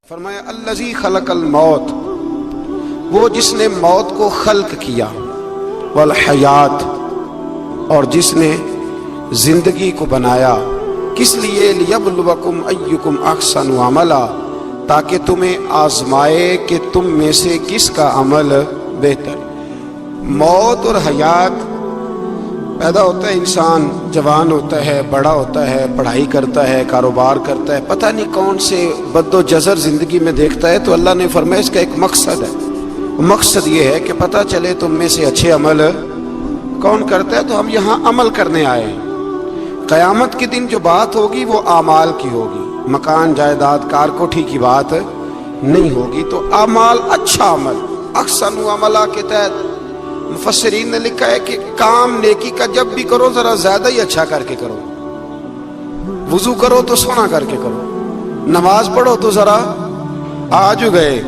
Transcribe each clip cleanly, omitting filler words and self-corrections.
فرمایا الذی خلق الموت، وہ جس نے موت کو خلق کیا، والحیات، اور جس نے زندگی کو بنایا، کس لیے؟ لیبلوکم ایکم احسن عملا، تاکہ تمہیں آزمائے کہ تم میں سے کس کا عمل بہتر۔ موت اور حیات، پیدا ہوتا ہے انسان، جوان ہوتا ہے، بڑا ہوتا ہے، پڑھائی کرتا ہے، کاروبار کرتا ہے، پتہ نہیں کون سے بد و جزر زندگی میں دیکھتا ہے، تو اللہ نے فرمایا اس کا ایک مقصد ہے۔ مقصد یہ ہے کہ پتہ چلے تم میں سے اچھے عمل کون کرتا ہے، تو ہم یہاں عمل کرنے آئے ہیں۔ قیامت کے دن جو بات ہوگی وہ اعمال کی ہوگی، مکان جائیداد کار کوٹھی کی بات نہیں ہوگی، تو اعمال، اچھا عمل، احسن عملہ کے تحت مفسرین نے لکھا ہے کہ کام نیکی کا جب بھی کرو ذرا زیادہ ہی اچھا کر کے کرو۔ وضو کرو تو سونا کر کے کرو، نماز پڑھو تو ذرا آج گئے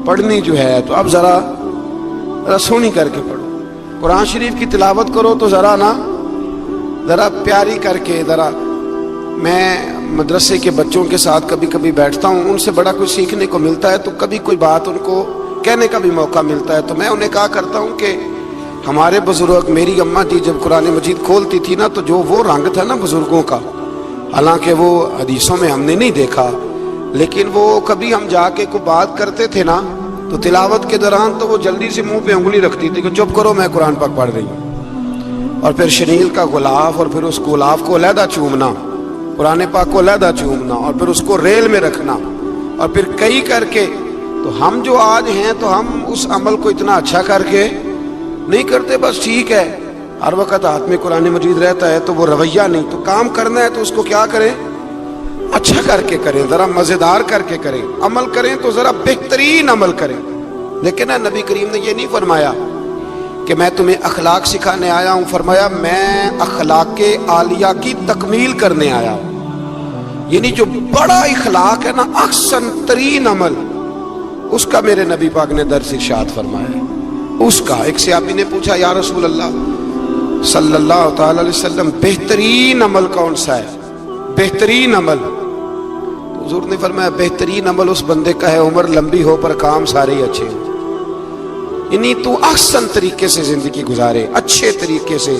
پڑھنی جو ہے تو اب ذرا سونی کر کے پڑھو۔ قرآن شریف کی تلاوت کرو تو ذرا پیاری کر کے۔ ذرا میں مدرسے کے بچوں کے ساتھ کبھی کبھی بیٹھتا ہوں، ان سے بڑا کچھ سیکھنے کو ملتا ہے، تو کبھی کوئی بات ان کو کہنے کا بھی موقع ملتا ہے، تو میں انہیں کہا کرتا ہوں کہ ہمارے بزرگ، میری اماں جی جب قرآن مجید کھولتی تھی نا، تو جو وہ رنگ تھا نا بزرگوں کا، حالانکہ وہ حدیثوں میں ہم نے نہیں دیکھا، لیکن وہ کبھی ہم جا کے کوئی بات کرتے تھے نا، تو تلاوت کے دوران تو وہ جلدی سے منہ پہ انگلی رکھتی تھی کہ چپ کرو میں قرآن پاک پڑھ رہی ہوں، اور پھر شنیل کا غلاف، اور پھر اس غلاف کو علیحدہ چومنا، قرآن پاک کو علیحدہ چومنا، اور پھر اس کو ریل میں رکھنا، اور پھر کئی کر کے۔ تو ہم جو آج ہیں تو ہم اس عمل کو اتنا اچھا کر کے نہیں کرتے، بس ٹھیک ہے ہر وقت ہاتھ میں قرآن مجید رہتا ہے تو وہ رویہ نہیں، تو کام کرنا ہے تو اس کو کیا کریں؟ اچھا کر کے کریں، ذرا مزیدار کر کے کریں، عمل کریں تو ذرا بہترین عمل کریں۔ لیکن نبی کریم نے یہ نہیں فرمایا کہ میں تمہیں اخلاق سکھانے آیا ہوں، فرمایا میں اخلاق عالیہ کی تکمیل کرنے آیا ہوں، یعنی جو بڑا اخلاق ہے نا، احسن ترین عمل، اس کا میرے نبی پاک نے درس ارشاد فرمایا ہے۔ اس کا ایک صحابی نے پوچھا یا رسول اللہ صلی اللہ تعالی علیہ وسلم، بہترین عمل کون سا ہے؟ بہترین عمل؟ تو حضور نے فرمایا بہترین عمل اس بندے کا ہے عمر لمبی ہو پر کام سارے ہی اچھے ہوں، یعنی تو احسن طریقے سے زندگی گزارے، اچھے طریقے سے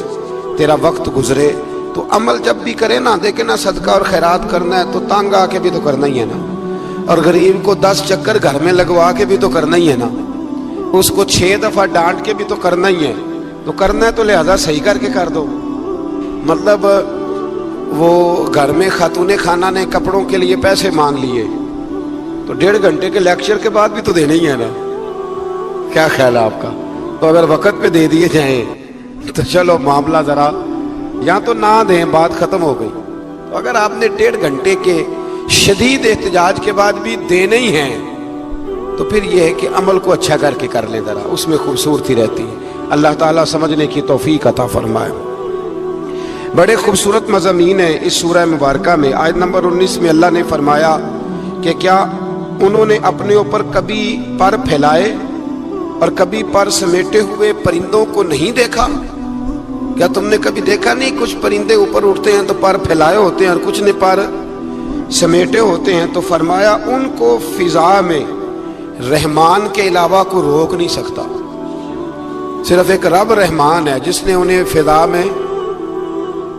تیرا وقت گزرے۔ تو عمل جب بھی کرے نا، دیکھیں نا، صدقہ اور خیرات کرنا ہے تو تانگ آ کے بھی تو کرنا ہی ہے نا، اور غریب کو 10 چکر گھر میں لگوا کے بھی تو کرنا ہی ہے نا، اس کو 6 دفعہ ڈانٹ کے بھی تو کرنا ہی ہے، تو کرنا ہے تو لہذا صحیح کر کے کر دو۔ مطلب وہ گھر میں خاتون خانہ نے کپڑوں کے لیے پیسے مانگ لیے تو 1.5 گھنٹے کے لیکچر کے بعد بھی تو دینے ہی ہے نا، کیا خیال ہے آپ کا؟ تو اگر وقت پہ دے دیے جائیں تو چلو معاملہ ذرا، یا تو نہ دیں، بات ختم ہو گئی۔ تو اگر آپ نے 1.5 گھنٹے کے شدید احتجاج کے بعد بھی دینے ہی ہیں تو پھر یہ ہے کہ عمل کو اچھا کر کے کر لیں، ذرا اس میں خوبصورتی رہتی ہے۔ اللہ تعالیٰ سمجھنے کی توفیق عطا فرمائے۔ بڑے خوبصورت مضامین ہیں اس سورہ مبارکہ میں۔ آیت نمبر 19 میں اللہ نے فرمایا کہ کیا انہوں نے اپنے اوپر کبھی پر پھیلائے اور کبھی پر سمیٹے ہوئے پرندوں کو نہیں دیکھا؟ کیا تم نے کبھی دیکھا نہیں کچھ پرندے اوپر اٹھتے ہیں تو پر پھیلائے ہوتے ہیں اور کچھ نے پر سمیٹے ہوتے ہیں؟ تو فرمایا ان کو فضا میں رحمان کے علاوہ کوئی روک نہیں سکتا، صرف ایک رب رحمان ہے جس نے انہیں فضا میں،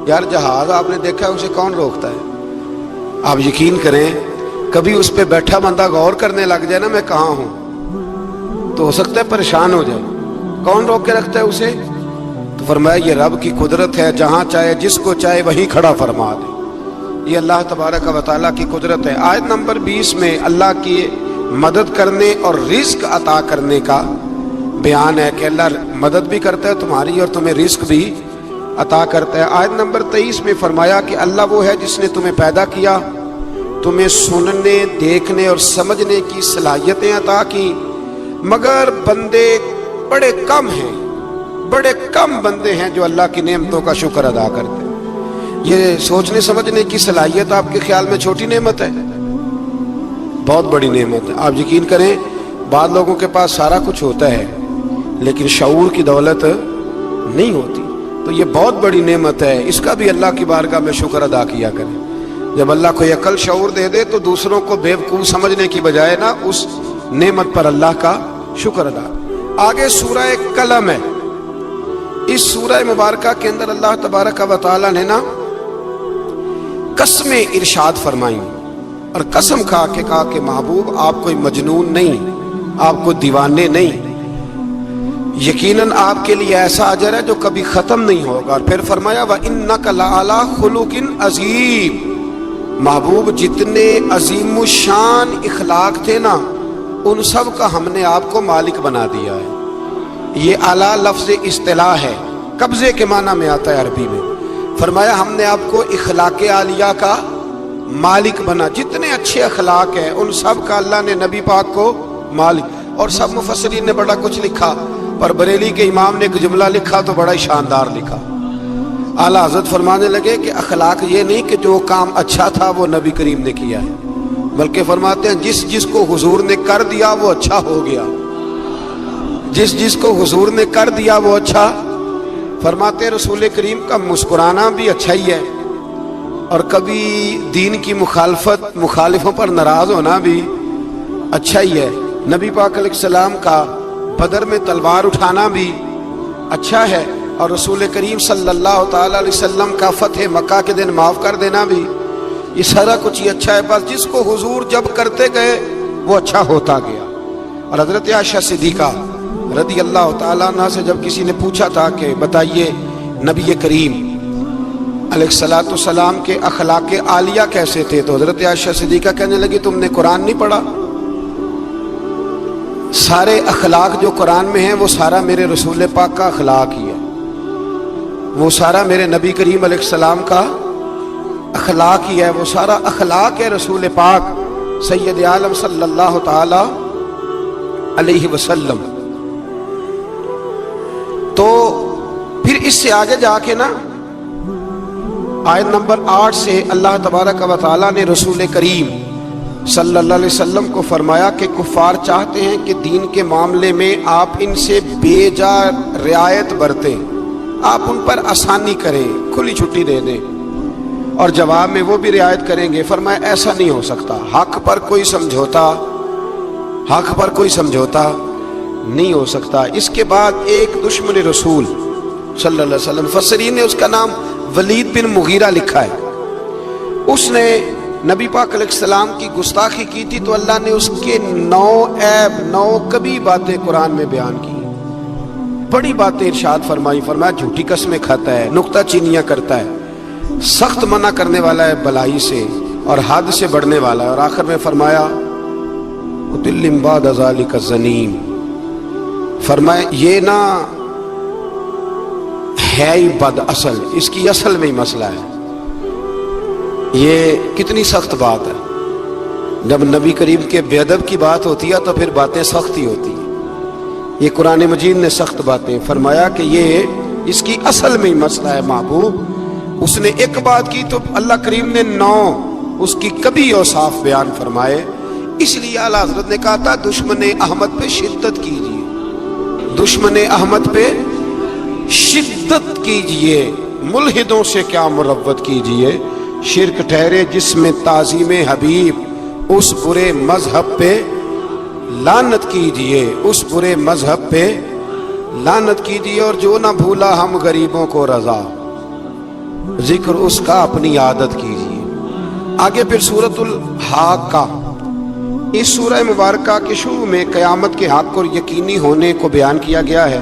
یار جہاز آپ نے دیکھا ہے، اسے کون روکتا ہے؟ آپ یقین کریں کبھی اس پہ بیٹھا بندہ غور کرنے لگ جائے نا میں کہاں ہوں، تو ہو سکتا ہے پریشان ہو جائے، کون روک کے رکھتا ہے اسے؟ تو فرمایا یہ رب کی قدرت ہے، جہاں چاہے جس کو چاہے وہیں کھڑا فرما دے، یہ اللہ تبارک و تعالیٰ کی قدرت ہے۔ آیت نمبر 20 میں اللہ کی مدد کرنے اور رزق عطا کرنے کا بیان ہے کہ اللہ مدد بھی کرتا ہے تمہاری اور تمہیں رزق بھی عطا کرتا ہے۔ آیت نمبر 23 میں فرمایا کہ اللہ وہ ہے جس نے تمہیں پیدا کیا، تمہیں سننے، دیکھنے اور سمجھنے کی صلاحیتیں عطا کی، مگر بندے بڑے کم ہیں، بڑے کم بندے ہیں جو اللہ کی نعمتوں کا شکر ادا کرتے ہیں۔ یہ سوچنے سمجھنے کی صلاحیت آپ کے خیال میں چھوٹی نعمت ہے؟ بہت بڑی نعمت ہے۔ آپ یقین کریں بعض لوگوں کے پاس سارا کچھ ہوتا ہے لیکن شعور کی دولت نہیں ہوتی، تو یہ بہت بڑی نعمت ہے، اس کا بھی اللہ کی بارگاہ میں شکر ادا کیا کریں۔ جب اللہ کوئی عقل شعور دے دے تو دوسروں کو بیوقوف سمجھنے کی بجائے نا اس نعمت پر اللہ کا شکر ادا۔ آگے سورہ قلم ہے، اس سورہ مبارکہ کے اندر اللہ تبارک و تعالی نے نا قسمیں ارشاد فرمائیں اور قسم کھا کے کہا کہ محبوب آپ کوئی مجنون نہیں، آپ کو دیوانے نہیں، یقیناً آپ کے لیے ایسا اجر ہے جو کبھی ختم نہیں ہوگا۔ اور پھر فرمایا وَإِنَّكَ لَعَلَىٰ خُلُقٍ عَظِيمٍ، محبوب جتنے عظیم الشان اخلاق تھے نا ان سب کا ہم نے آپ کو مالک بنا دیا ہے۔ یہ اعلیٰ لفظ اصطلاح ہے، قبضے کے معنی میں آتا ہے عربی میں۔ فرمایا ہم نے آپ کو اخلاق عالیہ کا مالک بنا، جتنے اچھے اخلاق ہیں ان سب کا اللہ نے نبی پاک کو مالک۔ اور سب مفسرین نے بڑا کچھ لکھا، پر بریلی کے امام نے ایک جملہ لکھا تو بڑا ہی شاندار لکھا۔ اعلیٰ حضرت فرمانے لگے کہ اخلاق یہ نہیں کہ جو کام اچھا تھا وہ نبی کریم نے کیا ہے، بلکہ فرماتے ہیں جس جس کو حضور نے کر دیا وہ اچھا ہو گیا، جس جس کو حضور نے کر دیا وہ اچھا۔ فرماتے ہیں رسول کریم کا مسکرانا بھی اچھا ہی ہے، اور کبھی دین کی مخالفوں پر ناراض ہونا بھی اچھا ہی ہے۔ نبی پاک علیہ السلام کا بدر میں تلوار اٹھانا بھی اچھا ہے، اور رسول کریم صلی اللہ تعالی علیہ وسلم کا فتح مکہ کے دن معاف کر دینا بھی، یہ سارا کچھ ہی اچھا ہے۔ بس جس کو حضور جب کرتے گئے وہ اچھا ہوتا گیا۔ اور حضرت عائشہ صدیقہ رضی اللہ تعالیٰ عنہ سے جب کسی نے پوچھا تھا کہ بتائیے نبی کریم علیہ الصلوۃ والسلام کے اخلاق عالیہ کیسے تھے، تو حضرت عائشہ صدیقہ کہنے لگی تم نے قرآن نہیں پڑھا؟ سارے اخلاق جو قرآن میں ہیں وہ سارا میرے رسول پاک کا اخلاق ہی ہے، وہ سارا میرے نبی کریم علیہ السلام کا اخلاق ہی ہے، وہ سارا اخلاق ہے رسول پاک سید عالم صلی اللہ تعالی علیہ وسلم۔ تو پھر اس سے آگے جا کے نا آیت نمبر 8 سے اللہ تبارک و تعالی نے رسول کریم صلی اللہ علیہ وسلم کو فرمایا کہ کفار چاہتے ہیں کہ دین کے معاملے میں آپ ان سے بے جا رعایت برتیں، آپ ان پر آسانی کریں، کھلی چھٹی دے دیں، اور جواب میں وہ بھی رعایت کریں گے۔ فرمایا ایسا نہیں ہو سکتا، حق پر کوئی سمجھوتا نہیں ہو سکتا۔ اس کے بعد ایک دشمن رسول صلی اللہ علیہ وسلم، مفسرین نے اس کا نام ولید بن مغیرہ لکھا ہے، اس نے نبی پاک علیہ السلام کی گستاخی کی تھی، تو اللہ نے اس کے 9 عیب 9 کبھی باتیں قرآن میں بیان کی، بڑی باتیں ارشاد فرمائی۔ فرمایا جھوٹی قسمیں کھاتا ہے، نکتہ چینیاں کرتا ہے، سخت منع کرنے والا ہے بلائی سے، اور حد سے بڑھنے والا ہے، اور آخر میں فرمایا اُتِلٍ بَعْدَ ذَلِكَ زَنِيمٌ، فرمایا یہ نا ہے ہی بد اصل، اس کی اصل میں ہی مسئلہ ہے۔ یہ کتنی سخت بات ہے، جب نبی کریم کے بے ادب کی بات ہوتی ہے تو پھر باتیں سخت ہی ہوتی ہیں۔ یہ قرآن مجید نے سخت باتیں فرمایا کہ یہ اس کی اصل میں ہی مسئلہ ہے محبوب۔ اس نے ایک بات کی تو اللہ کریم نے 9 اس کی کبھی اوصاف بیان فرمائے۔ اس لیے اعلیٰ حضرت نے کہا تھا دشمن احمد پہ شدت کیجیے، دشمن احمد پہ شدت کیجیے، ملحدوں سے کیا مروت کیجیے، شرک ٹھہرے جس میں تعظیم حبیب، اس برے مذہب پہ لعنت کیجیے، اس برے مذہب پہ لعنت کیجیے، اور جو نہ بھولا ہم غریبوں کو رضا، ذکر اس کا اپنی عادت کیجیے۔ آگے پھر سورۃ الحاقہ، اس سورہ مبارکہ کے شروع میں قیامت کے حق اور یقینی ہونے کو بیان کیا گیا ہے،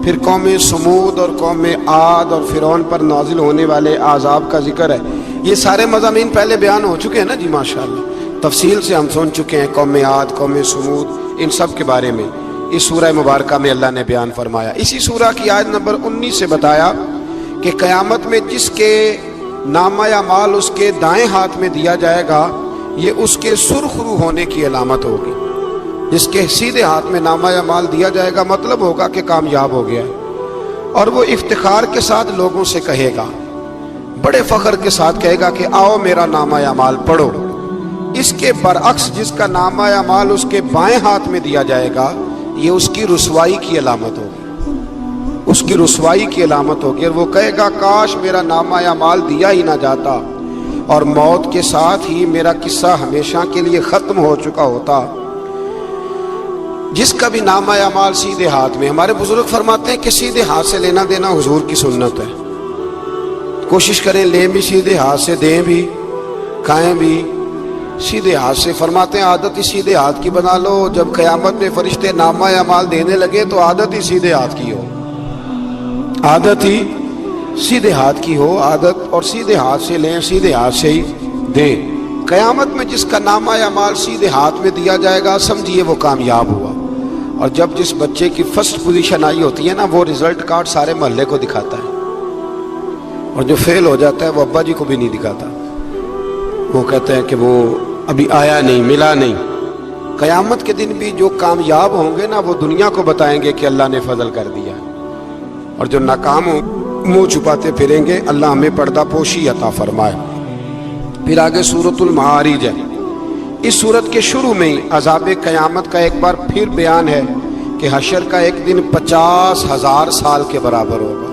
پھر قوم سمود اور قوم عاد اور فرعون پر نازل ہونے والے عذاب کا ذکر ہے۔ یہ سارے مضامین پہلے بیان ہو چکے ہیں نا جی، ماشاءاللہ تفصیل سے ہم سن چکے ہیں، قوم عاد، قوم سمود، ان سب کے بارے میں اس سورہ مبارکہ میں اللہ نے بیان فرمایا۔ اسی سورہ کی آیت نمبر 19 سے بتایا کہ قیامت میں جس کے نامہ اعمال اس کے دائیں ہاتھ میں دیا جائے گا، یہ اس کے سرخ رو ہونے کی علامت ہوگی۔ جس کے سیدھے ہاتھ میں نامہ اعمال دیا جائے گا مطلب ہوگا کہ کامیاب ہو گیا، اور وہ افتخار کے ساتھ لوگوں سے کہے گا، بڑے فخر کے ساتھ کہے گا کہ آؤ میرا نامہ اعمال پڑھو۔ اس کے برعکس جس کا نامہ اعمال اس کے بائیں ہاتھ میں دیا جائے گا، یہ اس کی رسوائی کی علامت ہوگی، اس کی رسوائی کی علامت ہوگی، اور وہ کہے گا کاش میرا نامہ اعمال دیا ہی نہ جاتا، اور موت کے ساتھ ہی میرا قصہ ہمیشہ کے لیے ختم ہو چکا ہوتا، جس کا بھی نامہ اعمال سیدھے ہاتھ میں۔ ہمارے بزرگ فرماتے ہیں کہ سیدھے ہاتھ سے لینا دینا حضور کی سنت ہے، کوشش کریں لیں بھی سیدھے ہاتھ سے، دیں بھی، کھائیں بھی سیدھے ہاتھ سے۔ فرماتے ہیں عادت ہی سیدھے ہاتھ کی بنا لو، جب قیامت میں فرشتے نامہ اعمال دینے لگے تو عادت ہی سیدھے ہاتھ کی ہو، عادت ہی سیدھے ہاتھ کی ہو، عادت، اور سیدھے ہاتھ سے لیں، سیدھے ہاتھ سے ہی دیں۔ قیامت میں جس کا نامہ اعمال سیدھے ہاتھ میں دیا جائے گا سمجھیے وہ کامیاب ہوا۔ اور جب جس بچے کی فرسٹ پوزیشن آئی ہوتی ہے نا، وہ رزلٹ کارڈ سارے محلے کو دکھاتا ہے، اور جو فیل ہو جاتا ہے وہ ابا جی کو بھی نہیں دکھاتا، وہ کہتا ہے کہ وہ ابھی آیا نہیں، ملا نہیں۔ قیامت کے دن بھی جو کامیاب ہوں گے نا وہ دنیا کو بتائیں گے کہ اللہ نے فضل کر دیا، اور جو ناکام ہوں منہ چھپاتے پھریں گے۔ اللہ ہمیں پردہ پوشی عطا فرمائے۔ پھر آگے سورۃ المعارج ہے۔ اس سورت کے شروع میں ہی عذاب قیامت کا ایک بار پھر بیان ہے کہ حشر کا ایک دن 50,000 سال کے برابر ہوگا،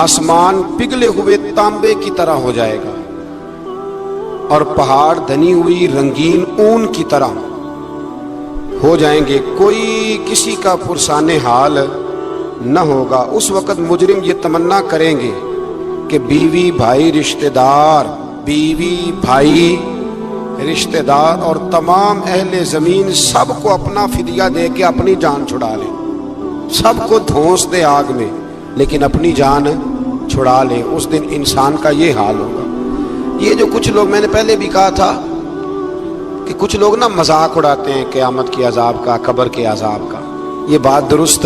آسمان پگھلے ہوئے تانبے کی طرح ہو جائے گا، اور پہاڑ دھنی ہوئی رنگین اون کی طرح ہو جائیں گے، کوئی کسی کا پرسان حال نہ ہوگا۔ اس وقت مجرم یہ تمنا کریں گے کہ بیوی بھائی رشتہ دار، بیوی بھائی رشتہ دار اور تمام اہل زمین سب کو اپنا فدیہ دے کے اپنی جان چھڑا لیں، سب کو دھونس دے آگ میں لیکن اپنی جان چھڑا لیں۔ اس دن انسان کا یہ حال ہوگا۔ یہ جو کچھ لوگ، میں نے پہلے بھی کہا تھا کہ کچھ لوگ نا مذاق اڑاتے ہیں قیامت کے عذاب کا، قبر کے عذاب کا، یہ بات درست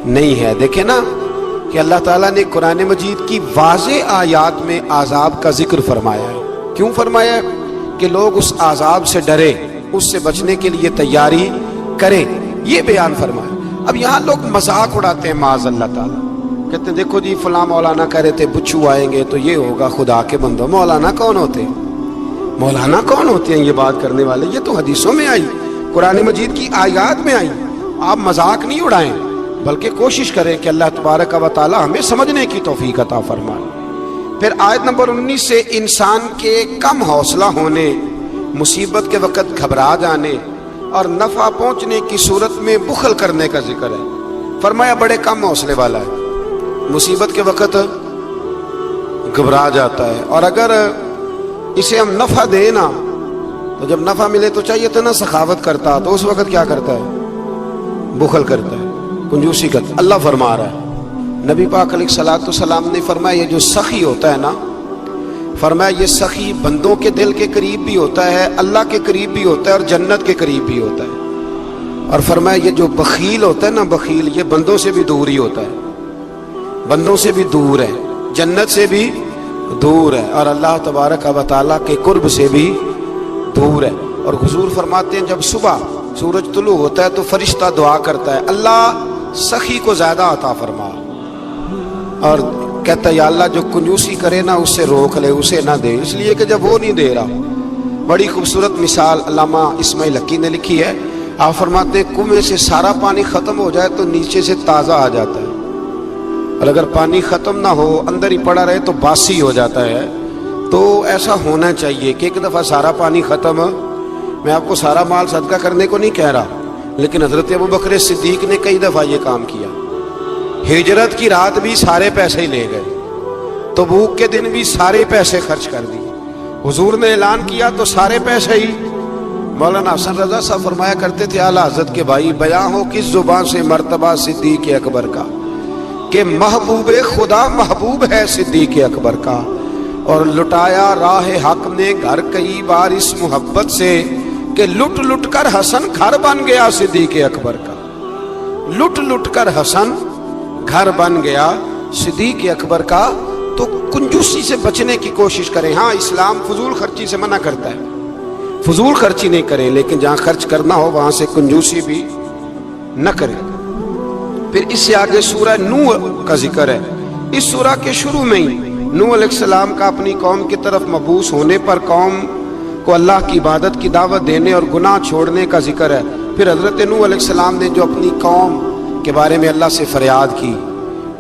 نہیں ہے۔ دیکھیں نا کہ اللہ تعالیٰ نے قرآن مجید کی واضح آیات میں عذاب کا ذکر فرمایا ہے۔ کیوں فرمایا ہے؟ کہ لوگ اس عذاب سے ڈرے، اس سے بچنے کے لیے تیاری کریں، یہ بیان فرمایا۔ اب یہاں لوگ مذاق اڑاتے ہیں معاذ اللہ تعالیٰ، کہتے ہیں دیکھو جی فلاں مولانا کہہ رہے تھے بچھو آئیں گے تو یہ ہوگا۔ خدا کے بندو، مولانا کون ہوتے ہیں؟ مولانا کون ہوتے ہیں یہ بات کرنے والے؟ یہ تو حدیثوں میں آئی، قرآن مجید کی آیات میں آئی۔ آپ مذاق نہیں اڑائیں بلکہ کوشش کریں کہ اللہ تبارک و تعالی ہمیں سمجھنے کی توفیق عطا فرمائے۔ پھر آیت نمبر 19 سے انسان کے کم حوصلہ ہونے، مصیبت کے وقت گھبرا جانے اور نفع پہنچنے کی صورت میں بخل کرنے کا ذکر ہے۔ فرمایا بڑے کم حوصلے والا ہے، مصیبت کے وقت گھبرا جاتا ہے، اور اگر اسے ہم نفع دیں نا تو جب نفع ملے تو چاہیے تھا نا سخاوت کرتا، تو اس وقت کیا کرتا ہے؟ بخل کرتا ہے، کنجوسی کرتا ہے۔ اللہ فرما رہا ہے، نبی پاک علیہ الصلوۃ والسلام نے فرمایا یہ جو سخی ہوتا ہے نا، فرمایا یہ سخی بندوں کے دل کے قریب بھی ہوتا ہے، اللہ کے قریب بھی ہوتا ہے اور جنت کے قریب بھی ہوتا ہے۔ اور فرمایا یہ جو بخیل ہوتا ہے نا، بخیل یہ بندوں سے بھی دور ہی ہوتا ہے، بندوں سے بھی دور ہے، جنت سے بھی دور ہے، اور اللہ تبارک و تعالیٰ کے قرب سے بھی دور ہے۔ اور حضور فرماتے ہیں جب صبح سورج طلوع ہوتا ہے تو فرشتہ دعا کرتا ہے اللہ سخی کو زیادہ عطا فرما، اور کہتا ہے یا اللہ جو کنجوسی کرے نا اس سے روک لے، اسے نہ دے، اس لیے کہ جب وہ نہیں دے رہا۔ بڑی خوبصورت مثال علامہ اسماعیل حقی نے لکھی ہے۔ آپ فرماتے ہیں کنویں سے سارا پانی ختم ہو جائے تو نیچے سے تازہ آ جاتا ہے، اور اگر پانی ختم نہ ہو اندر ہی پڑا رہے تو باسی ہو جاتا ہے۔ تو ایسا ہونا چاہیے کہ ایک دفعہ سارا پانی ختم، میں آپ کو سارا مال صدقہ کرنے کو نہیں کہہ رہا، لیکن حضرت ابوبکر صدیق نے کئی دفعہ یہ کام کیا۔ ہجرت کی رات بھی سارے پیسے ہی لے گئے، تبوک کے دن بھی سارے پیسے خرچ کر دیے، حضور نے اعلان کیا تو سارے پیسے ہی۔ مولانا حسن رضا صاحب فرمایا کرتے تھے اعلیٰ حضرت کے بھائی، بیاں ہو کس زبان سے مرتبہ صدیق اکبر کا کہ محبوب خدا محبوب ہے صدیق اکبر کا، اور لٹایا راہ حق نے گھر کئی بار اس محبت سے کہ لٹ لٹ کر حسن گھر بن گیا صدیق اکبر کا، لٹ لٹ کر حسن گھر بن گیا صدیق اکبر کا۔ تو کنجوسی سے بچنے کی کوشش کریں۔ ہاں اسلام فضول خرچی سے منع کرتا ہے، فضول خرچی نہیں کریں، لیکن جہاں خرچ کرنا ہو وہاں سے کنجوسی بھی نہ کریں۔ پھر اس سے آگے سورہ نوح کا ذکر ہے۔ اس سورہ کے شروع میں ہی نوح علیہ السلام کا اپنی قوم کی طرف مبعوث ہونے پر قوم کو اللہ کی عبادت کی دعوت دینے اور گناہ چھوڑنے کا ذکر ہے۔ پھر حضرت نوح علیہ السلام نے جو اپنی قوم کے بارے میں اللہ سے فریاد کی،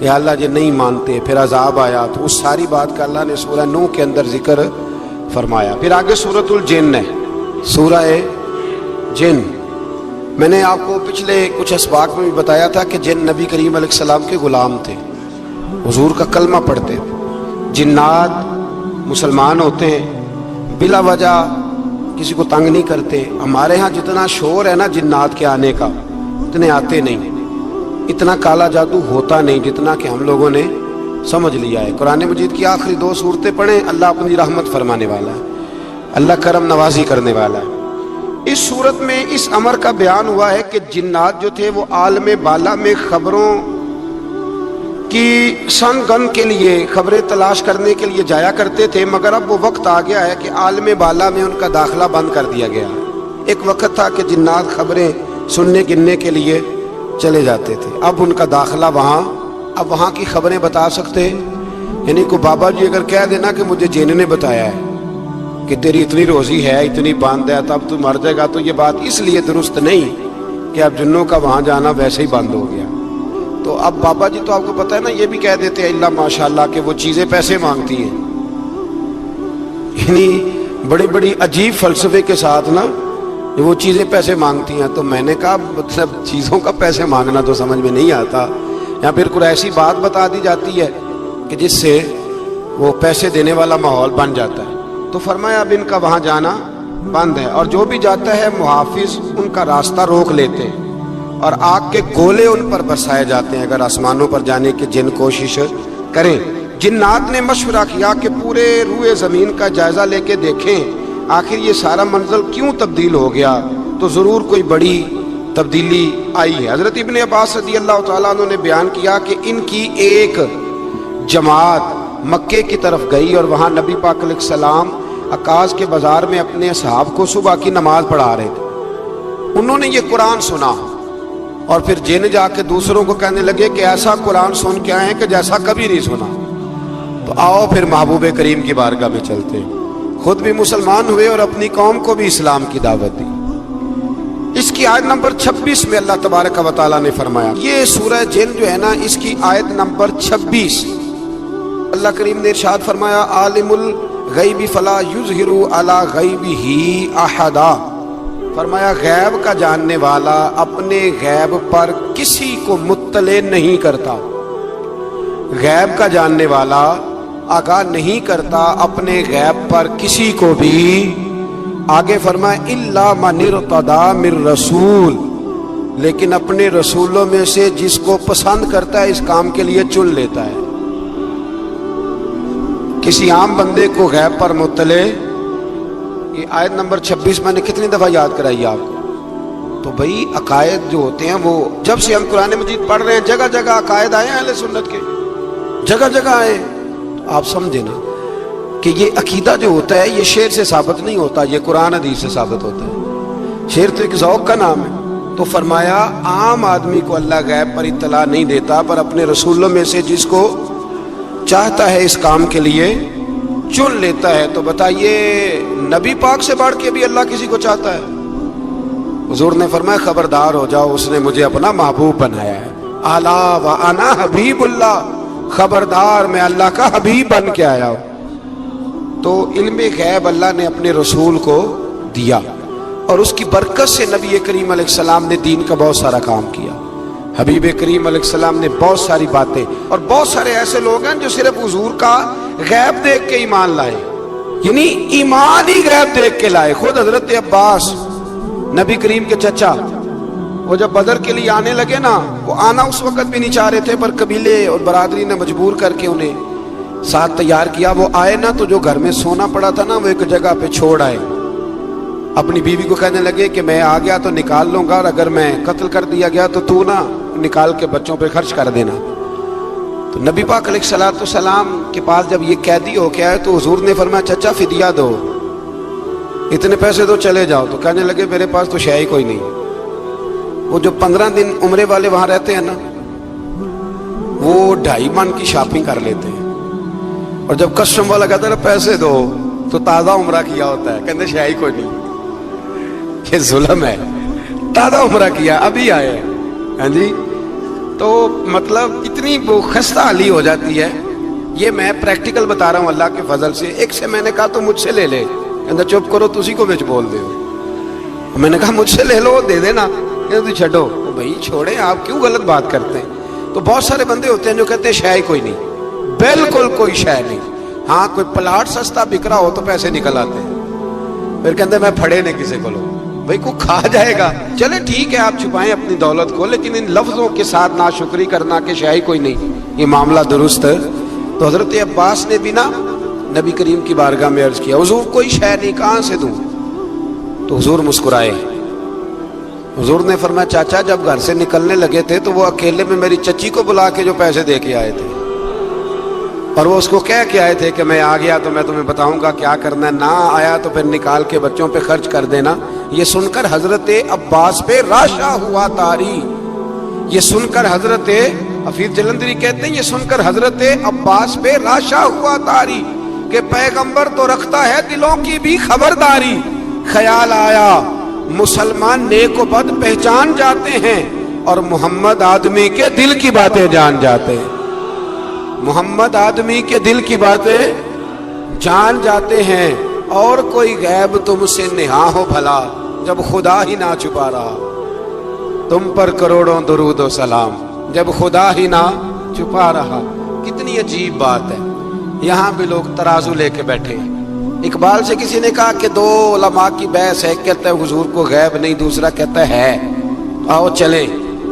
یا اللہ جی نہیں مانتے، پھر عذاب آیا، تو اس ساری بات کا اللہ نے سورہ نوح کے اندر ذکر فرمایا۔ پھر آگے سورۃ الجن ہے، سورہ جن۔ میں نے آپ کو پچھلے کچھ اسباق میں بھی بتایا تھا کہ جن نبی کریم علیہ السلام کے غلام تھے، حضور کا کلمہ پڑھتے تھے۔ جنات مسلمان ہوتے ہیں، بلا وجہ کسی کو تنگ نہیں کرتے۔ ہمارے ہاں جتنا شور ہے نا جنات کے آنے کا، اتنے آتے نہیں، اتنا کالا جادو ہوتا نہیں جتنا کہ ہم لوگوں نے سمجھ لیا ہے۔ قرآن مجید کی آخری 2 سورتیں پڑھیں، اللہ اپنی رحمت فرمانے والا ہے، اللہ کرم نوازی کرنے والا ہے۔ اس صورت میں اس امر کا بیان ہوا ہے کہ جنات جو تھے وہ عالم بالا میں خبروں کی سن گن کے لیے، خبریں تلاش کرنے کے لیے جایا کرتے تھے، مگر اب وہ وقت آ گیا ہے کہ عالم بالا میں ان کا داخلہ بند کر دیا گیا ہے۔ ایک وقت تھا کہ جنات خبریں سننے گننے کے لیے چلے جاتے تھے، اب ان کا داخلہ اب وہاں کی خبریں بتا سکتے، یعنی کو بابا جی اگر کہہ دینا کہ مجھے جن نے بتایا ہے کہ تیری اتنی روزی ہے، اتنی باندھ ہے، تب تو مر جائے گا، تو یہ بات اس لیے درست نہیں کہ اب جنوں کا وہاں جانا ویسے ہی بند ہو گیا۔ تو اب بابا جی تو آپ کو پتہ ہے نا، یہ بھی کہہ دیتے ہیں اللہ ماشاءاللہ کہ وہ چیزیں پیسے مانگتی ہیں، یعنی بڑی بڑی عجیب فلسفے کے ساتھ نا وہ چیزیں پیسے مانگتی ہیں۔ تو میں نے کہا مطلب چیزوں کا پیسے مانگنا تو سمجھ میں نہیں آتا، یا پھر کوئی ایسی بات بتا دی جاتی ہے کہ جس سے وہ پیسے دینے والا ماحول بن جاتا ہے۔ تو فرمایا اب ان کا وہاں جانا بند ہے، اور جو بھی جاتا ہے محافظ ان کا راستہ روک لیتے ہیں اور آگ کے گولے ان پر برسائے جاتے ہیں اگر آسمانوں پر جانے کی جن کوشش کریں۔ جنات نے مشورہ کیا کہ پورے روئے زمین کا جائزہ لے کے دیکھیں آخر یہ سارا منظر کیوں تبدیل ہو گیا، تو ضرور کوئی بڑی تبدیلی آئی ہے۔ حضرت ابن عباس رضی اللہ تعالیٰ عنہ نے بیان کیا کہ ان کی ایک جماعت مکے کی طرف گئی اور وہاں نبی پاک علیہ السلام عکاظ کے بازار میں اپنے اصحاب کو صبح کی نماز پڑھا رہے تھے۔ انہوں نے یہ قرآن سنا اور پھر جن جا کے دوسروں کو کہنے لگے کہ ایسا قرآن سن کے آئے ہیں کہ جیسا کبھی نہیں سنا۔ تو آؤ پھر محبوب کریم کی بارگاہ میں چلتے ہیں، خود بھی مسلمان ہوئے اور اپنی قوم کو بھی اسلام کی دعوت دی۔ اس کی آیت نمبر 26 میں اللہ تبارک و تعالیٰ نے فرمایا، یہ سورہ جن جو ہے نا، اس کی آیت نمبر 26 اللہ کریم نے ارشاد فرمایا، عالم الغیب فلا یظہر علی غیبہ احدا، فرمایا غیب کا جاننے والا اپنے غیب پر کسی کو مطلع نہیں کرتا، غیب کا جاننے والا آگاہ نہیں کرتا اپنے غیب پر کسی کو بھی۔ آگے فرمایا الا من ارتضی من رسول، لیکن اپنے رسولوں میں سے جس کو پسند کرتا ہے اس کام کے لیے چن لیتا ہے۔ کسی عام بندے کو غیب پر مطلع، یہ آیت نمبر 26 میں نے کتنی دفعہ یاد کرائی آپ کو؟ تو بھئی عقائد جو ہوتے ہیں وہ جب سے ہم قرآن مجید پڑھ رہے ہیں جگہ جگہ عقائد آئے ہیں اہل سنت کے، جگہ جگہ آئے، تو آپ سمجھیں نا کہ یہ عقیدہ جو ہوتا ہے یہ شعر سے ثابت نہیں ہوتا، یہ قرآن حدیث سے ثابت ہوتا ہے۔ شعر تو ایک ذوق کا نام ہے۔ تو فرمایا عام آدمی کو اللہ غیب پر اطلاع نہیں دیتا، پر اپنے رسولوں میں سے جس کو چاہتا ہے اس کام کے لیے چن لیتا ہے۔ تو بتائیے نبی پاک سے بڑھ کے بھی اللہ کسی کو چاہتا ہے؟ حضور نے فرمایا خبردار ہو جاؤ، اس نے مجھے اپنا محبوب بنایا ہے، الا وانا حبیب اللہ، خبردار میں اللہ کا حبیب بن کے آیا ہوں۔ تو علم غیب اللہ نے اپنے رسول کو دیا، اور اس کی برکت سے نبی کریم علیہ السلام نے دین کا بہت سارا کام کیا۔ حبیب کریم علیہ السلام نے بہت ساری باتیں، اور بہت سارے ایسے لوگ ہیں جو صرف حضور کا غیب دیکھ کے ایمان لائے، یعنی ایمان ہی غیب دیکھ کے لائے۔ خود حضرت عباس نبی کریم کے چچا، وہ جب بدر کے لیے آنے لگے نا، وہ آنا اس وقت بھی نہیں چاہ رہے تھے، پر قبیلے اور برادری نے مجبور کر کے انہیں ساتھ تیار کیا۔ وہ آئے نا تو جو گھر میں سونا پڑا تھا نا وہ ایک جگہ پہ چھوڑ آئے، اپنی بیوی کو کہنے لگے کہ میں آ گیا تو نکال لوں گا، اور اگر میں قتل کر دیا گیا تو تو نا نکال کے بچوں پہ خرچ کر دینا۔ تو نبی پاک علیہ الصلوۃ والسلام کے پاس جب یہ قیدی ہو کے آئے تو حضور نے فرمایا چچا فدیہ دو، اتنے پیسے دو، چلے جاؤ۔ تو کہنے لگے میرے پاس تو شے ہی کوئی نہیں۔ وہ جو 15 دن عمرے والے وہاں رہتے ہیں نا، وہ 2.5 من کی شاپنگ کر لیتے ہیں، اور جب کسٹم والا کہتا ہے پیسے دو تو تازہ عمرہ کیا ہوتا ہے، کہتے شے ہی کوئی نہیں۔ یہ ظلم ہے، تازہ عمرہ کیا ابھی آئے ہیں، ہاں جی۔ تو مطلب اتنی وہ خستہ حالی ہو جاتی ہے. یہ میں پریکٹیکل بتا رہا ہوں اللہ کے فضل سے. ایک سے میں نے کہا تو مجھ سے لے لے, کہتا چپ کرو تسی کو بچ بول دے ہو. میں نے کہا مجھ سے لے لو دے دینا, تو چھڈو. بھائی چھوڑیں, آپ کیوں غلط بات کرتے ہیں. تو بہت سارے بندے ہوتے ہیں جو کہتے ہیں شے ہی کوئی نہیں, بالکل کوئی شے نہیں. ہاں کوئی پلاٹ سستا بک رہا ہو تو پیسے نکل آتے ہیں, پھر کہتے ہیں میں پھڑے نہیں کسی کو لو. بھائی کو کھا جائے گا, چلے ٹھیک ہے آپ چھپائیں اپنی دولت کو, لیکن ان لفظوں کے ساتھ ناشکری کرنا کہ شے ہی کوئی نہیں, یہ معاملہ درست ہے. تو حضرت عباس نے بھی نا نبی کریم کی بارگاہ میں عرض کیا, حضور کوئی شے نہیں, کہاں سے دوں. تو حضور مسکرائے. حضور نے فرمایا چاچا جب گھر سے نکلنے لگے تھے تو وہ اکیلے میں میری چچی کو بلا کے جو پیسے دے کے آئے تھے, اور وہ اس کو کہہ کے آئے تھے کہ میں آ گیا تو میں تمہیں بتاؤں گا کیا کرنا ہے, نہ آیا تو پھر نکال کے بچوں پہ خرچ کر دینا. یہ سن کر حضرت عباس پہ راشا ہوا تاری. یہ سن کر حضرت حفیظ جلندری کہتے ہیں یہ سن کر حضرت عباس پہ راشا ہوا تاری کہ پیغمبر تو رکھتا ہے دلوں کی بھی خبرداری. خیال آیا مسلمان نیک و بد پہچان جاتے ہیں اور محمد آدمی کے دل کی باتیں جان جاتے ہیں. محمد آدمی کے دل کی باتیں جان جاتے ہیں, اور کوئی غیب تم سے نہا ہو بھلا جب خدا ہی نہ چھپا رہا. تم پر کروڑوں درود و سلام جب خدا ہی نہ چھپا رہا. کتنی عجیب بات ہے. یہاں بھی لوگ ترازو لے کے بیٹھے ہیں. اقبال سے کسی نے کہا کہ دو علماء کی بحث ہے, کہتا ہے حضور کو غیب نہیں, دوسرا کہتا ہے آؤ چلیں.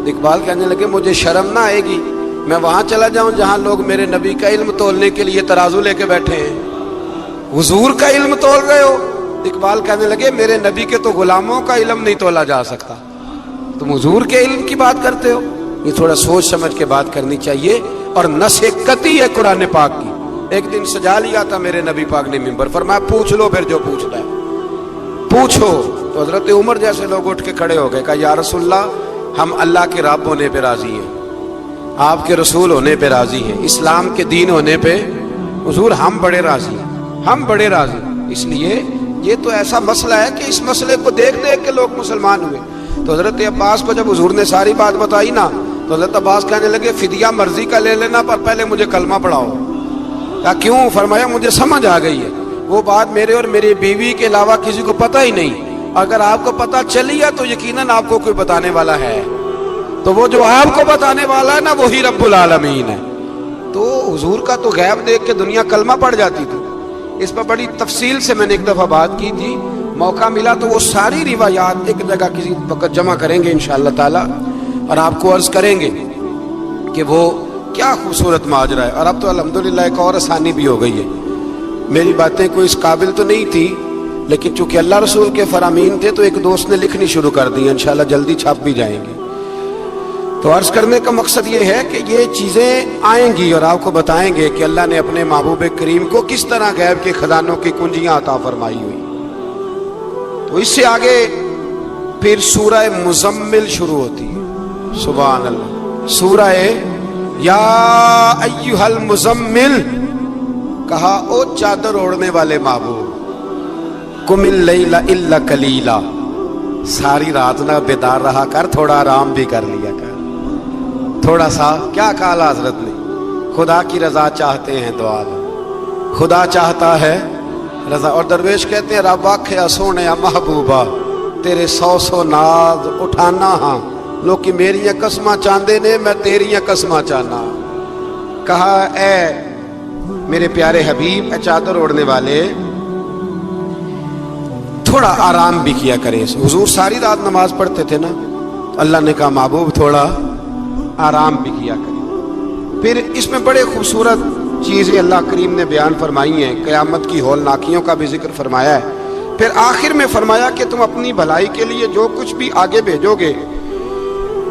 اقبال کہنے لگے مجھے شرم نہ آئے گی میں وہاں چلا جاؤں جہاں لوگ میرے نبی کا علم تولنے کے لیے ترازو لے کے بیٹھے ہیں, حضور کا علم تول رہے ہو. اقبال کہنے لگے میرے نبی کے تو غلاموں کا علم نہیں تولا جا سکتا, تم حضور کے علم کی بات کرتے ہو. یہ تھوڑا سوچ سمجھ کے بات کرنی چاہیے. اور نص قطعی ہے قرآن پاک کی. ایک دن سجا لیا تھا میرے نبی پاک نے ممبر, فرمایا پوچھ لو پھر جو پوچھنا ہے پوچھو. تو حضرت عمر جیسے لوگ اٹھ کے کھڑے ہو گئے, کہا یا رسول اللہ ہم اللہ کے رب ہونے پہ راضی ہیں, آپ کے رسول ہونے پہ راضی ہیں, اسلام کے دین ہونے پہ حضور ہم بڑے راضی ہیں, ہم بڑے راضی. اس لیے یہ تو ایسا مسئلہ ہے کہ اس مسئلے کو دیکھ دیکھ کے لوگ مسلمان ہوئے. تو حضرت عباس کو جب حضور نے ساری بات بتائی نا تو حضرت عباس کہنے لگے فدیہ مرضی کا لے لینا پر پہلے مجھے کلمہ پڑھاؤ. کہا کیوں؟ فرمایا مجھے سمجھ آ گئی ہے وہ بات میرے اور میری بیوی کے علاوہ کسی کو پتہ ہی نہیں, اگر آپ کو پتہ چلی ہے تو یقیناً آپ کو کوئی بتانے والا ہے, تو وہ جو آپ کو بتانے والا ہے نا وہی رب العالمین ہے. تو حضور کا تو غیب دیکھ کے دنیا کلمہ پڑھ جاتی تھی. اس پر بڑی تفصیل سے میں نے ایک دفعہ بات کی تھی, موقع ملا تو وہ ساری روایات ایک جگہ کسی وقت جمع کریں گے انشاءاللہ تعالی, اور آپ کو عرض کریں گے کہ وہ کیا خوبصورت ماجرا ہے. اور اب تو الحمدللہ ایک اور آسانی بھی ہو گئی ہے. میری باتیں کوئی اس قابل تو نہیں تھی, لیکن چونکہ اللہ رسول کے فرامین تھے تو ایک دوست نے لکھنی شروع کر دی, انشاءاللہ جلدی چھپ بھی جائیں گے. تو عرض کرنے کا مقصد یہ ہے کہ یہ چیزیں آئیں گی اور آپ کو بتائیں گے کہ اللہ نے اپنے محبوب کریم کو کس طرح غیب کے خزانوں کی کنجیاں عطا فرمائی ہوئی. تو اس سے آگے پھر سورہ مزمل شروع ہوتی ہے. سبحان اللہ. سورہ یا ایھا المزمل, کہا او چادر اوڑھنے والے محبوب, قم اللیل الا قلیلا, ساری رات نہ بیدار رہا کر, تھوڑا آرام بھی کر لیا کر, تھوڑا سا. کیا کہا حضرت نے؟ خدا کی رضا چاہتے ہیں دعا لو, خدا چاہتا ہے رضا. اور درویش کہتے ہیں رب آکھیا سونے محبوبہ تیرے 100 ناز اٹھانا ہاں, لوکی میریاں قسماں چاندے نے میں تیریاں قسماں چاہنا. کہا اے میرے پیارے حبیب, اے چادر اوڑھنے والے, تھوڑا آرام بھی کیا کریں. حضور ساری رات نماز پڑھتے تھے نا, اللہ نے کہا محبوب تھوڑا آرام بھی کیا کریں. پھر اس میں بڑے خوبصورت چیزیں اللہ کریم نے بیان فرمائی ہیں, قیامت کی ہولناکیوں کا بھی ذکر فرمایا ہے. پھر آخر میں فرمایا کہ تم اپنی بھلائی کے لیے جو کچھ بھی آگے بھیجو گے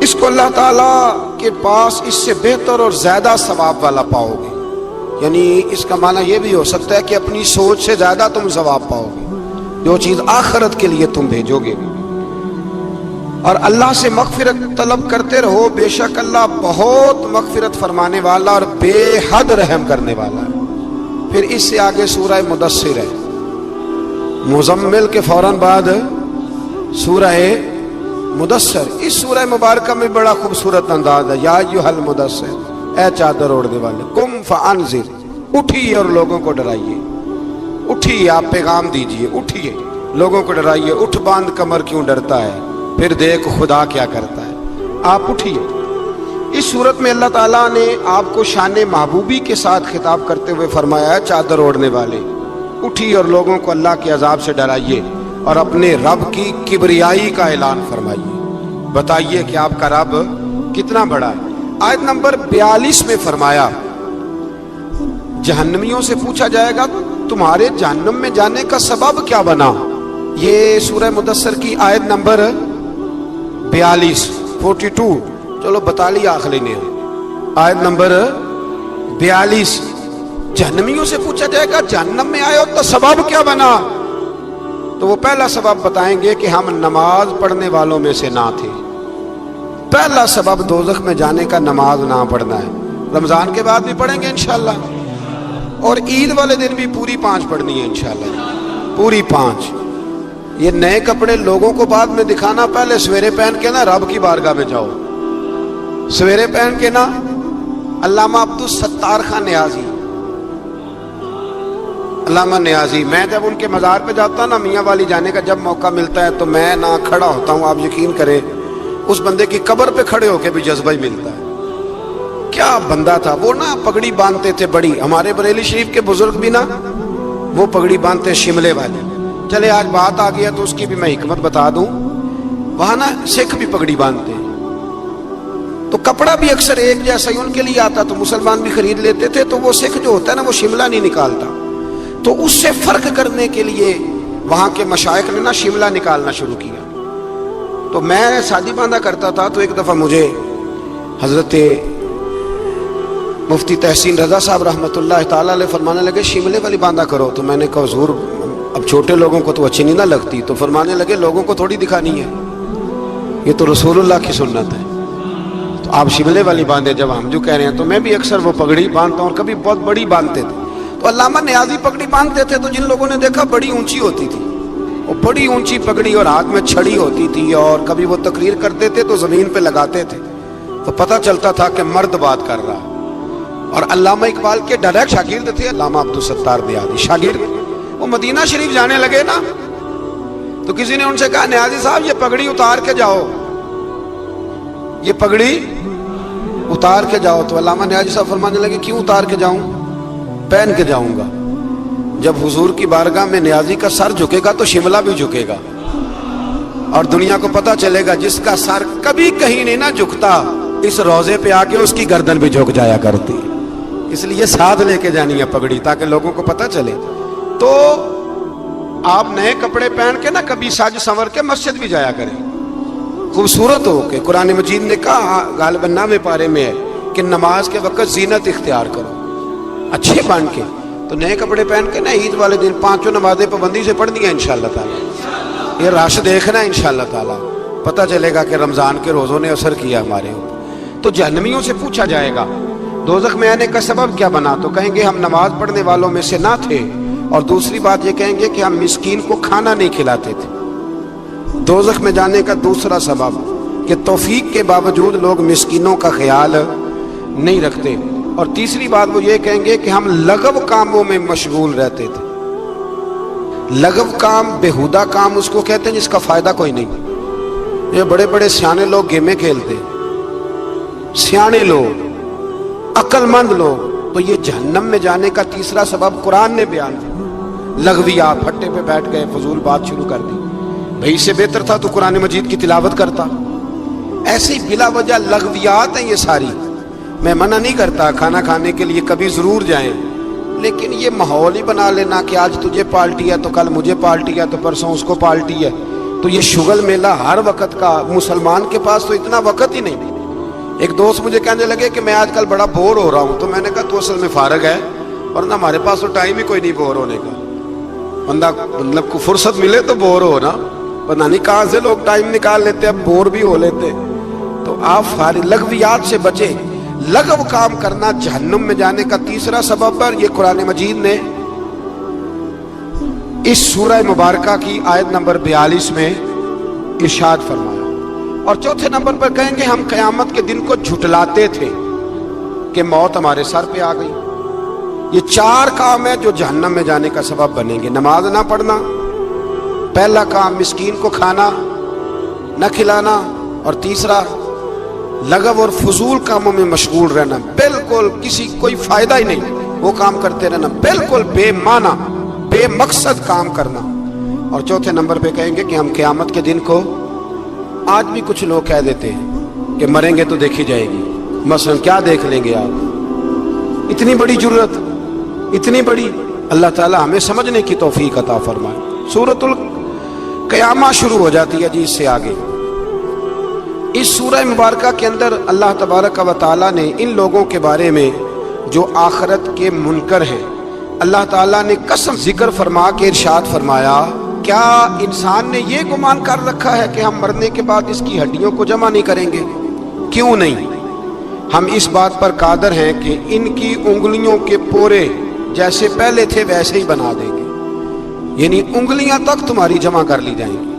اس کو اللہ تعالیٰ کے پاس اس سے بہتر اور زیادہ ثواب والا پاؤ گے. یعنی اس کا معنی یہ بھی ہو سکتا ہے کہ اپنی سوچ سے زیادہ تم ثواب پاؤ گے جو چیز آخرت کے لیے تم بھیجو گے. اور اللہ سے مغفرت طلب کرتے رہو, بے شک اللہ بہت مغفرت فرمانے والا اور بے حد رحم کرنے والا ہے. پھر اس سے آگے سورہ مدثر ہے. مزمل کے فوراً بعد سورہ مدثر. اس سورہ مبارکہ میں بڑا خوبصورت انداز ہے, یا ایھا المدثر, اے چادر اوڑھنے والے، قم فانذر، اٹھیے اور لوگوں کو ڈرائیے، اٹھیے آپ پیغام دیجئے، اٹھیے لوگوں کو ڈرائیے، اٹھ باندھ کمر کیوں ڈرتا ہے، پھر دیکھ خدا کیا کرتا ہے، آپ اٹھیے۔ اس صورت میں اللہ تعالیٰ نے آپ کو شان محبوبی کے ساتھ خطاب کرتے ہوئے فرمایا ہے چادر اوڑھنے والے اٹھیے اور لوگوں کو اللہ کے عذاب سے ڈرائیے اور اپنے رب کی کبریائی کا اعلان فرمائیے، بتائیے کہ آپ کا رب کتنا بڑا ہے۔ آیت نمبر 42 میں فرمایا جہنمیوں سے پوچھا جائے گا تمہارے جہنم میں جانے کا سبب کیا بنا۔ یہ سورہ مدثر کی آیت نمبر 42 چلو بتا لیا آخری نے، آیت نمبر 42 جہنمیوں سے پوچھا جائے گا جہنم میں آئے ہو تو سبب کیا بنا، تو وہ پہلا سبب بتائیں گے کہ ہم نماز پڑھنے والوں میں سے نہ تھے۔ پہلا سبب دوزخ میں جانے کا نماز نہ پڑھنا ہے۔ رمضان کے بعد بھی پڑھیں گے انشاءاللہ، اور عید والے دن بھی پوری 5 پڑھنی ہے انشاءاللہ، پوری 5۔ یہ نئے کپڑے لوگوں کو بعد میں دکھانا، پہلے سویرے پہن کے نا رب کی بارگاہ میں جاؤ، سویرے پہن کے نا۔ علامہ عبدالستار خان نیازی، علامہ نیازی، میں جب ان کے مزار پہ جاتا ہوں نا میاں والی جانے کا جب موقع ملتا ہے تو میں نہ کھڑا ہوتا ہوں، آپ یقین کریں اس بندے کی قبر پہ کھڑے ہو کے بھی جذبہ ہی ملتا ہے۔ کیا بندہ تھا وہ، نا پگڑی باندھتے تھے بڑی، ہمارے بریلی شریف کے بزرگ بھی نا وہ پگڑی باندھتے شملے والے۔ چلے آج بات آ گیا تو اس کی بھی میں حکمت بتا دوں، وہاں نا سکھ بھی پگڑی باندھتے ہیں، تو کپڑا بھی اکثر ایک جیسا ہی ان کے لیے آتا تو مسلمان بھی خرید لیتے تھے، تو وہ سکھ جو ہوتا ہے نا وہ شملہ نہیں نکالتا، تو اس سے فرق کرنے کے لیے وہاں کے مشائخ نے نا شملہ نکالنا شروع کیا۔ تو میں شادی باندھا کرتا تھا، تو ایک دفعہ مجھے حضرت مفتی تحسین رضا صاحب رحمۃ اللہ تعالیٰ علیہ فرمانے لگے شملے والی باندھا کرو، تو میں نے کہا حضور اب چھوٹے لوگوں کو تو اچھی نہیں نہ لگتی، تو فرمانے لگے لوگوں کو تھوڑی دکھانی ہے، یہ تو رسول اللہ کی سنت ہے، تو آپ شملے والی باندھے جب ہم جو کہہ رہے ہیں۔ تو میں بھی اکثر وہ پگڑی باندھتا ہوں، اور کبھی بہت بڑی باندھتے تھے، تو علامہ نیازی پگڑی باندھتے تھے تو جن لوگوں نے دیکھا بڑی اونچی ہوتی تھی، وہ بڑی اونچی پگڑی اور ہاتھ میں چھڑی ہوتی تھی، اور کبھی وہ تقریر کرتے تھے تو زمین پہ لگاتے تھے، تو پتہ چلتا تھا کہ مرد بات کر رہا۔ اور علامہ اقبال کے ڈائریکٹ شاگرد تھے علامہ عبدالستار نیازی، شاگرد۔ وہ مدینہ شریف جانے لگے نا تو کسی نے ان سے کہا نیازی صاحب یہ پگڑی اتار کے جاؤ، یہ پگڑی اتار کے جاؤ، تو علامہ نیازی صاحب فرمانے لگے کیوں اتار کے جاؤں، پہن کے جاؤں گا۔ جب حضور کی بارگاہ میں نیازی کا سر جھکے گا تو شملہ بھی جھکے گا، اور دنیا کو پتہ چلے گا جس کا سر کبھی کہیں نہیں نہ جھکتا، اس روزے پہ آ کے اس کی گردن بھی جھک جایا کرتی، اس لیے ساتھ لے کے جانی ہے پگڑی تاکہ لوگوں کو پتہ چلے۔ تو آپ نئے کپڑے پہن کے نا کبھی سج سنور کے مسجد بھی جایا کریں، خوبصورت ہو کے۔ قرآن مجید نے کہا غالباً 9ویں پارے میں ہے کہ نماز کے وقت زینت اختیار کرو، اچھے بن کے۔ تو نئے کپڑے پہن کے نا عید والے دن 5 نمازیں پابندی سے پڑھنی ہیں انشاءاللہ تعالی، یہ رش دیکھنا ہے انشاءاللہ تعالی، پتہ چلے گا کہ رمضان کے روزوں نے اثر کیا ہمارے اوپر۔ تو جہنمیوں سے پوچھا جائے گا دوزخ میں آنے کا سبب کیا بنا، تو کہیں گے ہم نماز پڑھنے والوں میں سے نہ تھے، اور دوسری بات یہ کہیں گے کہ ہم مسکین کو کھانا نہیں کھلاتے تھے۔ دوزخ میں جانے کا دوسرا سبب کہ توفیق کے باوجود لوگ مسکینوں کا خیال نہیں رکھتے، اور تیسری بات وہ یہ کہیں گے کہ ہم لغو کاموں میں مشغول رہتے تھے۔ لغو کام، بےہودہ کام اس کو کہتے ہیں جس کا فائدہ کوئی نہیں۔ یہ بڑے بڑے سیانے لوگ گیمیں کھیلتے، سیانے لوگ، عقل مند لوگ، تو یہ جہنم میں جانے کا تیسرا سبب قرآن نے بیان کیا۔ لغویات، پھٹے پہ بیٹھ گئے فضول بات شروع کر دی، بھائی اس سے بہتر تھا تو قرآن مجید کی تلاوت کرتا۔ ایسے ہی بلا وجہ لغویات ہیں یہ ساری۔ میں منع نہیں کرتا کھانا کھانے کے لیے کبھی ضرور جائیں، لیکن یہ ماحول ہی بنا لینا کہ آج تجھے پارٹی ہے تو کل مجھے پارٹی ہے تو پرسوں اس کو پارٹی ہے، تو یہ شغل میلہ ہر وقت کا، مسلمان کے پاس تو اتنا وقت ہی نہیں۔ ایک دوست مجھے کہنے لگے کہ میں آج کل بڑا بور ہو رہا ہوں، تو میں نے کہا تو اصل میں فارغ ہے، ورنہ ہمارے پاس تو ٹائم ہی کوئی نہیں بور ہونے کا۔ بندہ مطلب کو فرصت ملے تو بور ہو نا، پتہ نہیں کہاں سے لوگ ٹائم نکال لیتے، اب بور بھی ہو لیتے۔ تو آپ فارغ، لغویات سے بچے۔ لغو کام کرنا جہنم میں جانے کا تیسرا سبب ہے، یہ قرآن مجید نے اس سورہ مبارکہ کی آیت نمبر 42 میں ارشاد فرمایا۔ اور چوتھے نمبر پر کہیں گے ہم قیامت کے دن کو جھٹلاتے تھے۔ کہ موت ہمارے سر پہ آ گئی۔ یہ 4 کام ہے جو جہنم میں جانے کا سبب بنیں گے۔ نماز نہ پڑھنا، پہلا کام مسکین کو کھانا نہ کھلانا، اور تیسرا لغو اور فضول کاموں میں مشغول رہنا، بالکل کسی کوئی فائدہ ہی نہیں وہ کام کرتے رہنا، بالکل بے معنی بے مقصد کام کرنا۔ اور چوتھے نمبر پہ کہیں گے کہ ہم قیامت کے دن کو، آج بھی کچھ لوگ کہہ دیتے ہیں کہ مریں گے تو دیکھی جائے گی، مثلا کیا دیکھ لیں گے آپ؟ اتنی بڑی جرت، اتنی بڑی، اللہ تعالی ہمیں سمجھنے کی توفیق عطا فرمائے۔ سورۃ القیامہ شروع ہو جاتی ہے جی اس سے آگے۔ اس سورہ مبارکہ کے اندر اللہ تبارک و تعالی نے ان لوگوں کے بارے میں جو آخرت کے منکر ہیں، اللہ تعالیٰ نے قسم ذکر فرما کے ارشاد فرمایا، کیا انسان نے یہ گمان کر رکھا ہے کہ ہم مرنے کے بعد اس کی ہڈیوں کو جمع نہیں کریں گے؟ کیوں نہیں؟ ہم اس بات پر قادر ہیں کہ ان کی انگلیوں کے پورے جیسے پہلے تھے ویسے ہی بنا دیں گے، یعنی انگلیاں تک تمہاری جمع کر لی جائیں گی،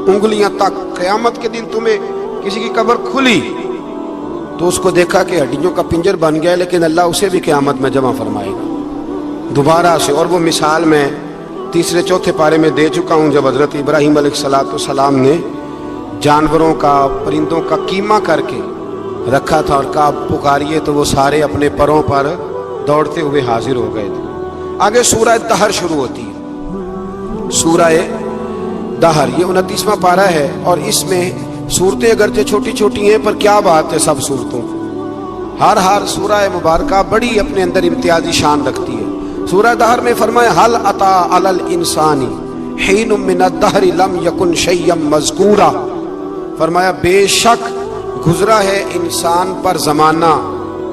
انگلیاں تک۔ قیامت کے دن تمہیں کسی کی قبر کھلی تو اس کو دیکھا کہ ہڈیوں کا پنجر بن گیا، لیکن اللہ اسے بھی قیامت میں جمع فرمائے گا دوبارہ سے۔ اور وہ مثال میں 3 4 پارے میں دے چکا ہوں، جب حضرت ابراہیم علیہ السلام نے جانوروں کا پرندوں کا قیمہ کر کے رکھا تھا اور کہا پکاریے، تو وہ سارے اپنے پروں پر دوڑتے ہوئے حاضر ہو گئے تھے۔ آگے سورہ دہر شروع ہوتی ہے، سورہ دہر، یہ 29واں پارہ ہے، اور اس میں صورتیں اگرچہ چھوٹی چھوٹی ہیں پر کیا بات ہے سب صورتوں، ہر سورہ مبارکہ بڑی اپنے اندر امتیازی شان رکھتی ہے۔ سورہ دہر میں فرمایا حل اتی علی الانسان حین من الدہر لم یکن شیئا مذکورا، فرمایا بے شک گزرا ہے انسان پر زمانہ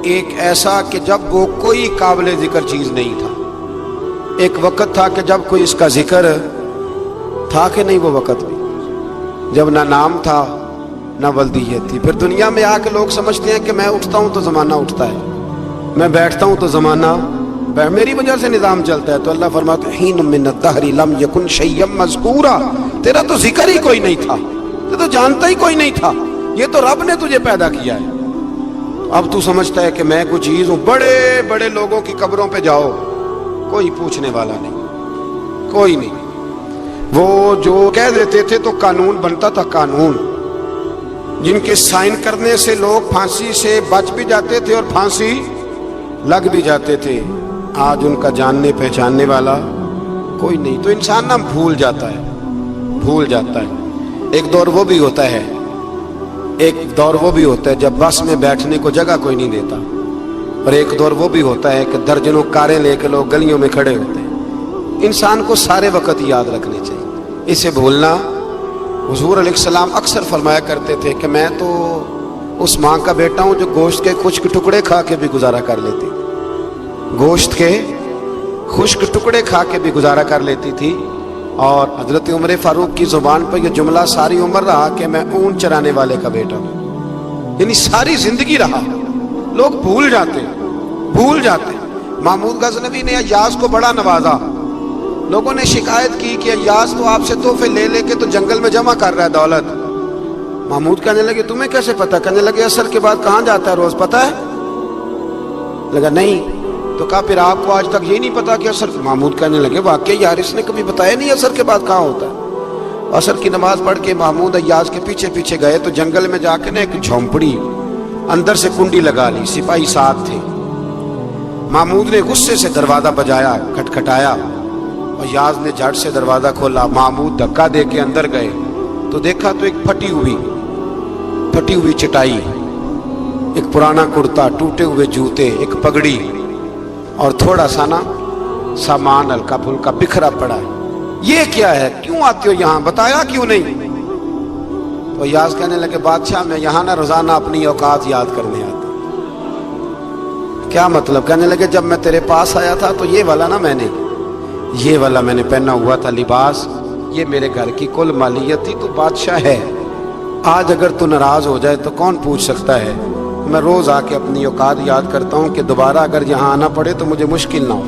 ایک ایسا کہ جب وہ کوئی قابل ذکر چیز نہیں تھا۔ ایک وقت تھا کہ جب کوئی اس کا ذکر تھا کہ نہیں، وہ وقت بھی جب نہ نام تھا نہ ولدیت تھی۔ پھر دنیا میں آ کے لوگ سمجھتے ہیں کہ میں اٹھتا ہوں تو زمانہ اٹھتا ہے، میں بیٹھتا ہوں تو زمانہ میری وجہ سے نظام چلتا ہے۔ تو اللہ فرماتا ہے حین من الدہر لم یکن شیئا مذکورا، تیرا تو ذکر ہی کوئی نہیں تھا، تو جانتا ہی کوئی نہیں تھا، یہ تو رب نے تجھے پیدا کیا ہے۔ اب تو سمجھتا ہے کہ میں کوئی چیز ہوں۔ بڑے بڑے لوگوں کی قبروں پہ جاؤ، کوئی پوچھنے والا نہیں، کوئی نہیں۔ وہ جو کہہ دیتے تھے تو قانون بنتا تھا، قانون جن کے سائن کرنے سے لوگ پھانسی سے بچ بھی جاتے تھے اور پھانسی لگ بھی جاتے تھے، آج ان کا جاننے پہچاننے والا کوئی نہیں۔ تو انسان نا بھول جاتا ہے۔ ایک دور وہ بھی ہوتا ہے جب بس میں بیٹھنے کو جگہ کوئی نہیں دیتا، اور ایک دور وہ بھی ہوتا ہے کہ درجنوں کاریں لے کے لوگ گلیوں میں کھڑے ہوتے ہیں۔ انسان کو سارے وقت یاد رکھنے چاہیے، اسے بھولنا۔ حضور علیہ السلام اکثر فرمایا کرتے تھے کہ میں تو اس ماں کا بیٹا ہوں جو گوشت کے خشک ٹکڑے کھا کے بھی گزارا کر لیتی، گوشت کے خشک ٹکڑے کھا کے بھی گزارا کر لیتی تھی۔ اور حضرت عمر فاروق کی زبان پر یہ جملہ ساری عمر رہا کہ میں اونٹ چرانے والے کا بیٹا ہوں، یعنی ساری زندگی رہا۔ لوگ بھول جاتے۔ محمود غزنوی نے ایاز کو بڑا نوازا، لوگوں نے شکایت کی کہ ایاز تو آپ سے تحفے لے کے تو جنگل میں جمع کر رہا ہے دولت۔ محمود کہنے لگے تمہیں کیسے پتا؟ کہنے لگے عصر کے بعد کہاں جاتا ہے روز، پتا ہے؟ لگا نہیں۔ تو کہا پھر آپ کو آج تک یہ نہیں پتا کہ عصر؟ محمود کہنے لگے واقعی یار اس نے کبھی بتایا نہیں عصر کے بعد کہاں ہوتا ہے۔ عصر کی نماز پڑھ کے محمود ایاز کے پیچھے گئے تو جنگل میں جا کے نا ایک جھونپڑی اندر سے کنڈی لگا لی، سپاہی ساتھ تھے۔ محمود نے غصے سے دروازہ بجایا، کھٹکھٹایا، اور ایاز نے جھٹ سے دروازہ کھولا۔ محمود دھکا دے کے اندر گئے تو دیکھا تو ایک پھٹی ہوئی چٹائی، ایک پرانا کرتا، ٹوٹے ہوئے جوتے، ایک پگڑی، اور تھوڑا سا نا سامان ہلکا پھلکا بکھرا پڑا ہے۔ یہ کیا ہے؟ کیوں آتے ہو یہاں؟ بتایا کیوں نہیں؟ تو ایاز کہنے لگے بادشاہ میں یہاں نا روزانہ اپنی اوقات یاد کرنے آتا۔ کیا مطلب؟ کہنے لگے جب میں تیرے پاس آیا تھا تو یہ والا میں نے پہنا ہوا تھا لباس، یہ میرے گھر کی کل مالیت تھی، تو بادشاہ ہے، آج اگر تو ناراض ہو جائے تو کون پوچھ سکتا ہے؟ میں روز آ کے اپنی اوقات یاد کرتا ہوں کہ دوبارہ اگر یہاں آنا پڑے تو مجھے مشکل نہ ہو۔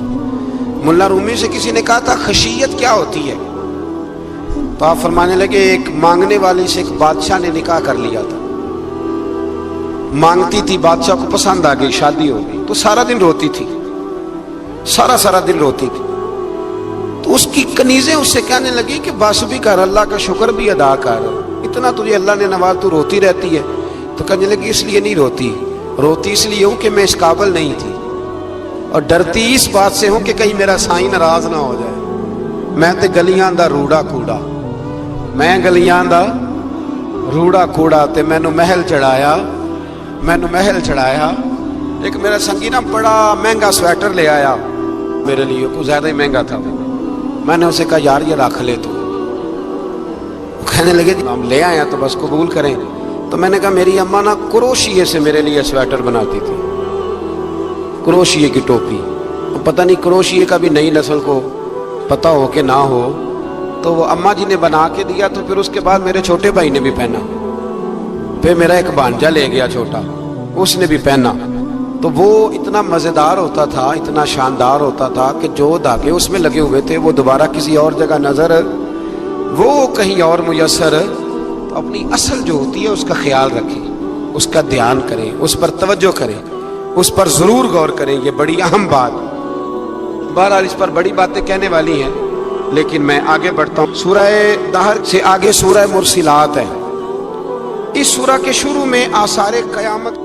ملا رومی سے کسی نے کہا تھا خشیت کیا ہوتی ہے؟ تو آپ فرمانے لگے ایک مانگنے والی سے ایک بادشاہ نے نکاح کر لیا تھا، مانگتی تھی، بادشاہ کو پسند آ گئی، شادی ہو گئی۔ تو سارا دن روتی تھی، سارا دن روتی تھی. تو اس کی کنیزیں اس سے کہنے لگی کہ بس بھی کر، اللہ کا شکر بھی ادا کر، اتنا تجھے اللہ نے نواز، تو روتی رہتی ہے. تو کہنے لگی اس لیے نہیں روتی، روتی اس لیے ہوں کہ میں اس قابل نہیں تھی، اور ڈرتی اس بات سے ہوں کہ کہیں میرا سائیں ناراض نہ ہو جائے. میں تے گلیاں دا روڑا کوڑا، میں گلیاں دا روڑا کوڑا تے مینوں محل چڑھایا، مینوں محل چڑھایا. ایک میرا سنگی نا بڑا مہنگا سویٹر لے آیا میرے لیے، کچھ زیادہ ہی مہنگا تھا. میں نے اسے کہا یار یہ رکھ لے تو. کہنے لگے ہم لے آئے تو بس قبول کریں. تو میں نے کہا میری اماں نا کروشیے سے میرے لیے سویٹر بناتی تھی، کروشیے کی ٹوپی. پتہ نہیں کروشیے کا بھی نئی نسل کو پتہ ہو کہ نہ ہو. تو وہ اماں جی نے بنا کے دیا، تو پھر اس کے بعد میرے چھوٹے بھائی نے بھی پہنا، پھر میرا ایک بھانجا لے گیا چھوٹا، اس نے بھی پہنا. تو وہ اتنا مزیدار ہوتا تھا، اتنا شاندار ہوتا تھا کہ جو دھاگے اس میں لگے ہوئے تھے وہ دوبارہ کسی اور جگہ نظر، وہ کہیں اور میسر. تو اپنی اصل جو ہوتی ہے اس کا خیال رکھیں، اس کا دھیان کریں، اس پر توجہ کریں، اس پر ضرور غور کریں. یہ بڑی اہم بات. بہرحال اس پر بڑی باتیں کہنے والی ہیں، لیکن میں آگے بڑھتا ہوں. سورہ دہر سے آگے سورہ مرسلات ہے. اس سورہ کے شروع میں آثار قیامت